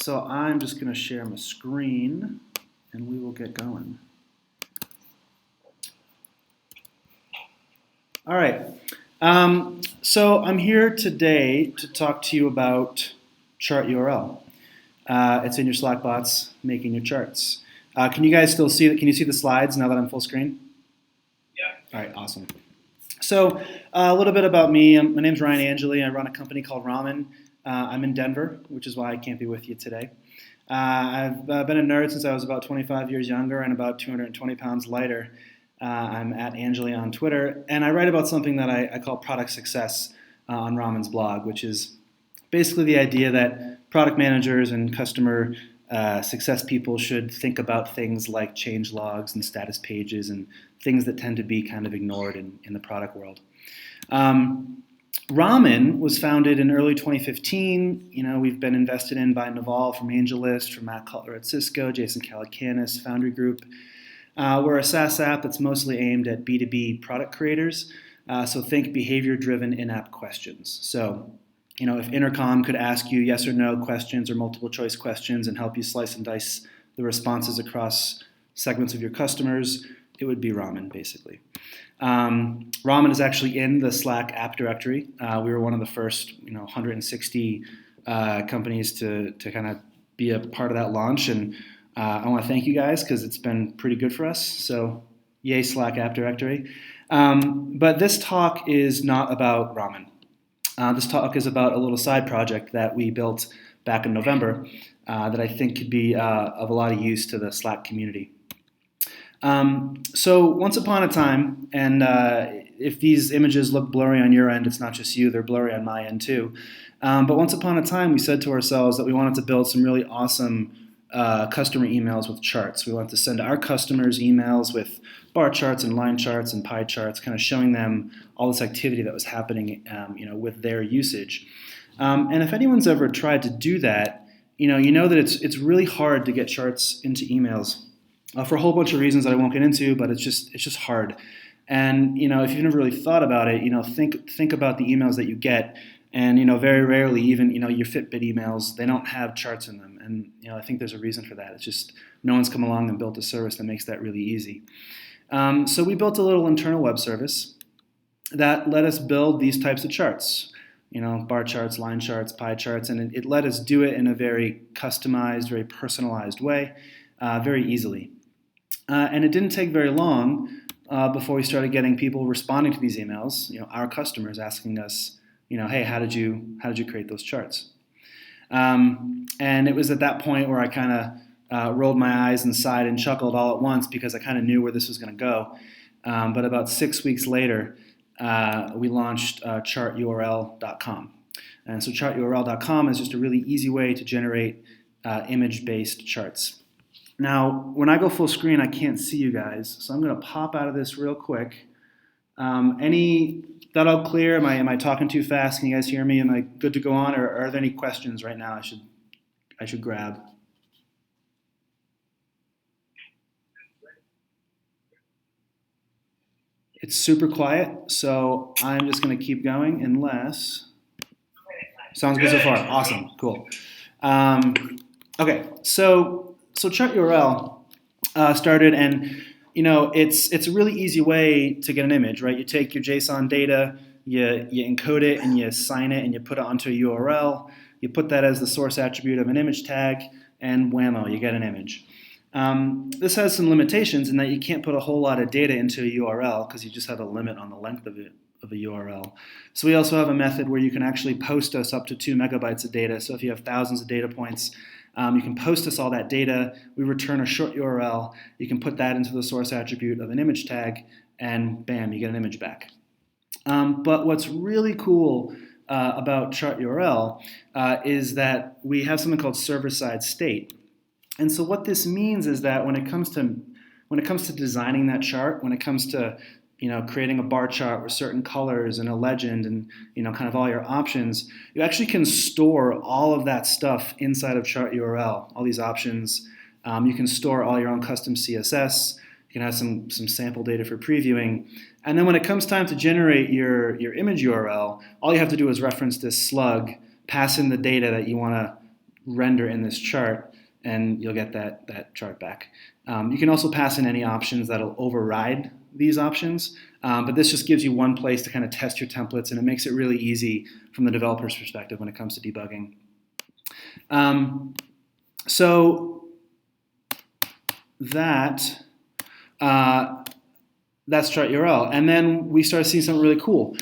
So I'm just going to share my screen and we will get going. All right. So I'm here today to talk to you about ChartURL. It's in your Slack bots making your charts. Can you guys still see it? Can you see the slides now that I'm full screen? Yeah. All right, awesome. So a little bit about me. My name's Ryan Angilly. I run a company called Ramen. I'm in Denver, which is why I can't be with you today. I've been a nerd since I was about 25 years younger and about 220 pounds lighter. I'm at Angilly on Twitter, and I write about something that I call product success on Ramen's blog, which is basically the idea that product managers and customer success people should think about things like change logs and status pages and things that tend to be kind of ignored in the product world. Ramen was founded in early 2015. You know, we've been invested in by Naval from AngelList, from Matt Cutler at Cisco, Jason Calacanis, Foundry Group. We're a SaaS app that's mostly aimed at B2B product creators. So think behavior-driven in-app questions. So, you know, if Intercom could ask you yes or no questions or multiple choice questions and help you slice and dice the responses across segments of your customers, it would be Ramen, basically. Ramen is actually in the Slack app directory. We were one of the first, 160 companies to kind of be a part of that launch, and I want to thank you guys because it's been pretty good for us. So, yay, Slack app directory. But this talk is not about Ramen. This talk is about a little side project that we built back in November that I think could be of a lot of use to the Slack community. So once upon a time, and if these images look blurry on your end, it's not just you, they're blurry on my end too. But once upon a time, we said to ourselves that we wanted to build some really awesome customer emails with charts. We wanted to send our customers emails with bar charts and line charts and pie charts, kind of showing them all this activity that was happening, with their usage. And if anyone's ever tried to do that, you know that it's really hard to get charts into emails. For a whole bunch of reasons that I won't get into, but it's just hard. And if you've never really thought about it, think about the emails that you get, and very rarely, even your Fitbit emails, they don't have charts in them. And I think there's a reason for that. It's just no one's come along and built a service that makes that really easy. So we built a little internal web service that let us build these types of charts. Bar charts, line charts, pie charts, and it let us do it in a very customized, very personalized way, very easily. And it didn't take very long before we started getting people responding to these emails. Our customers asking us, hey, how did you create those charts? And it was at that point where I kind of rolled my eyes and sighed and chuckled all at once because I kind of knew where this was going to go. But about 6 weeks later, we launched ChartURL.com. And so ChartURL.com is just a really easy way to generate image-based charts. Now, when I go full screen, I can't see you guys, so I'm going to pop out of this real quick. That all clear? Am I talking too fast? Can you guys hear me? Am I good to go on, or are there any questions right now I should grab? It's super quiet, so I'm just going to keep going unless... Sounds good so far. Awesome. Cool. Okay, so ChartURL started, and it's a really easy way to get an image, right? You take your JSON data, you encode it, and you assign it, and you put it onto a URL. You put that as the source attribute of an image tag, and whammo, you get an image. This has some limitations in that you can't put a whole lot of data into a URL because you just have a limit on the length of a URL. So we also have a method where you can actually post us up to 2 megabytes of data. So if you have thousands of data points, you can post us all that data. We return a short URL. You can put that into the source attribute of an image tag, and bam, you get an image back. But what's really cool about ChartURL is that we have something called server-side state. And so what this means is that when it comes to designing that chart, when it comes to creating a bar chart with certain colors and a legend and kind of all your options, you actually can store all of that stuff inside of ChartURL, all these options. You can store all your own custom CSS. You can have some sample data for previewing. And then when it comes time to generate your image URL, all you have to do is reference this slug, pass in the data that you want to render in this chart, and you'll get that chart back. You can also pass in any options that'll override these options, but this just gives you one place to kind of test your templates, and it makes it really easy from the developer's perspective when it comes to debugging. So that's ChartURL. And then we started seeing something really cool.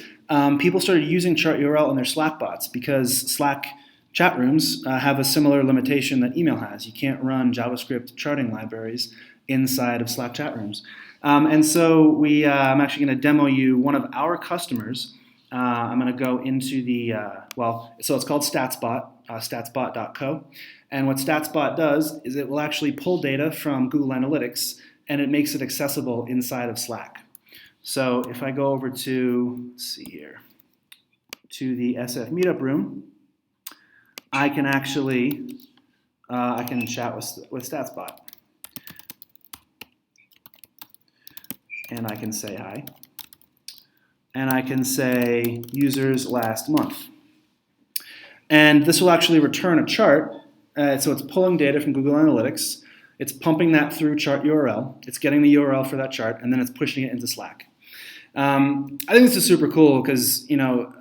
People started using ChartURL in their Slack bots because Slack chat rooms have a similar limitation that email has. You can't run JavaScript charting libraries inside of Slack chat rooms. And so I'm actually going to demo you one of our customers. I'm going to go into the, so it's called StatsBot, statsbot.co. And what StatsBot does is it will actually pull data from Google Analytics, and it makes it accessible inside of Slack. So if I go over to, let's see here, to the SF Meetup room, I can actually, I can chat with StatsBot. And I can say hi. And I can say users last month. And this will actually return a chart. So it's pulling data from Google Analytics. It's pumping that through ChartURL. It's getting the URL for that chart, and then it's pushing it into Slack. I think this is super cool because,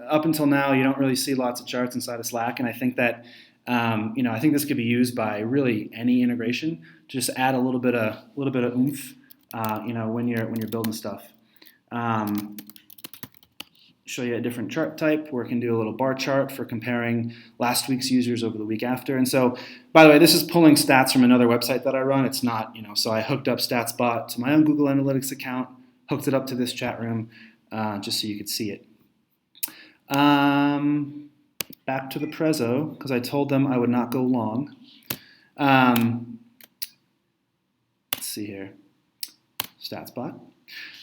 up until now, you don't really see lots of charts inside of Slack, and I think that, I think this could be used by really any integration to just add a little bit of oomph, when you're building stuff. Show you a different chart type where it can do a little bar chart for comparing last week's users over the week after. And so, by the way, this is pulling stats from another website that I run. It's not, so I hooked up StatsBot to my own Google Analytics account, hooked it up to this chat room, just so you could see it. Back to the Prezzo, because I told them I would not go long. Let's see here, StatsBot.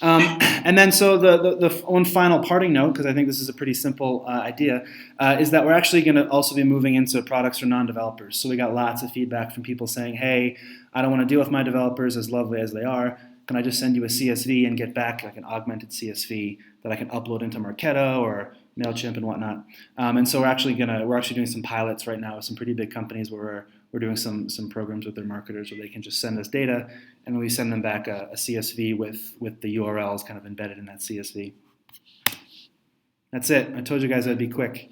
And then so the one final parting note, because I think this is a pretty simple idea, is that we're actually going to also be moving into products for non-developers. So we got lots of feedback from people saying, hey, I don't want to deal with my developers as lovely as they are. Can I just send you a CSV and get back like an augmented CSV that I can upload into Marketo or MailChimp and whatnot? And so we're actually doing some pilots right now with some pretty big companies where we're doing some programs with their marketers where they can just send us data, and we send them back a CSV with the URLs kind of embedded in that CSV. That's it. I told you guys I'd be quick.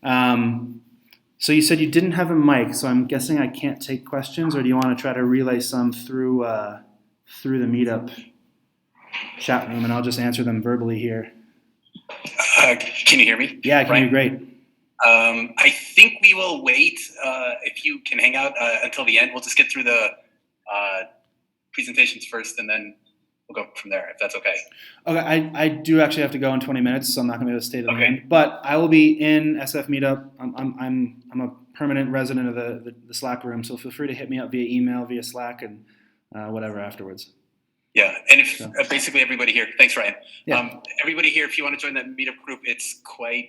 So you said you didn't have a mic, so I'm guessing I can't take questions, or do you want to try to relay some through the Meetup chat room, and I'll just answer them verbally here. Can you hear me? Yeah, I can hear you great. I think we will wait, if you can hang out until the end. We'll just get through the presentations first, and then we'll go from there, if that's okay. Okay, I do actually have to go in 20 minutes, so I'm not going to be able to stay to the end. But I will be in SF Meetup. I'm a permanent resident of the Slack room, so feel free to hit me up via email, via Slack, and whatever afterwards. Yeah, and if basically everybody here, thanks Ryan. Yeah. Everybody here, if you want to join that Meetup group, it's quite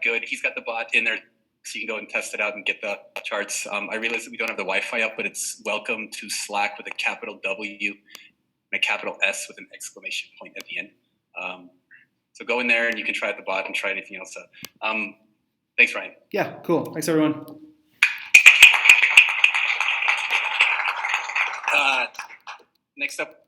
good. He's got the bot in there, so you can go and test it out and get the charts. I realize that we don't have the Wi-Fi up, but it's welcome to Slack with a capital W and a capital S with an exclamation point at the end. So go in there and you can try out the bot and try anything else out. Thanks, Ryan. Yeah, cool. Thanks, everyone. Next up.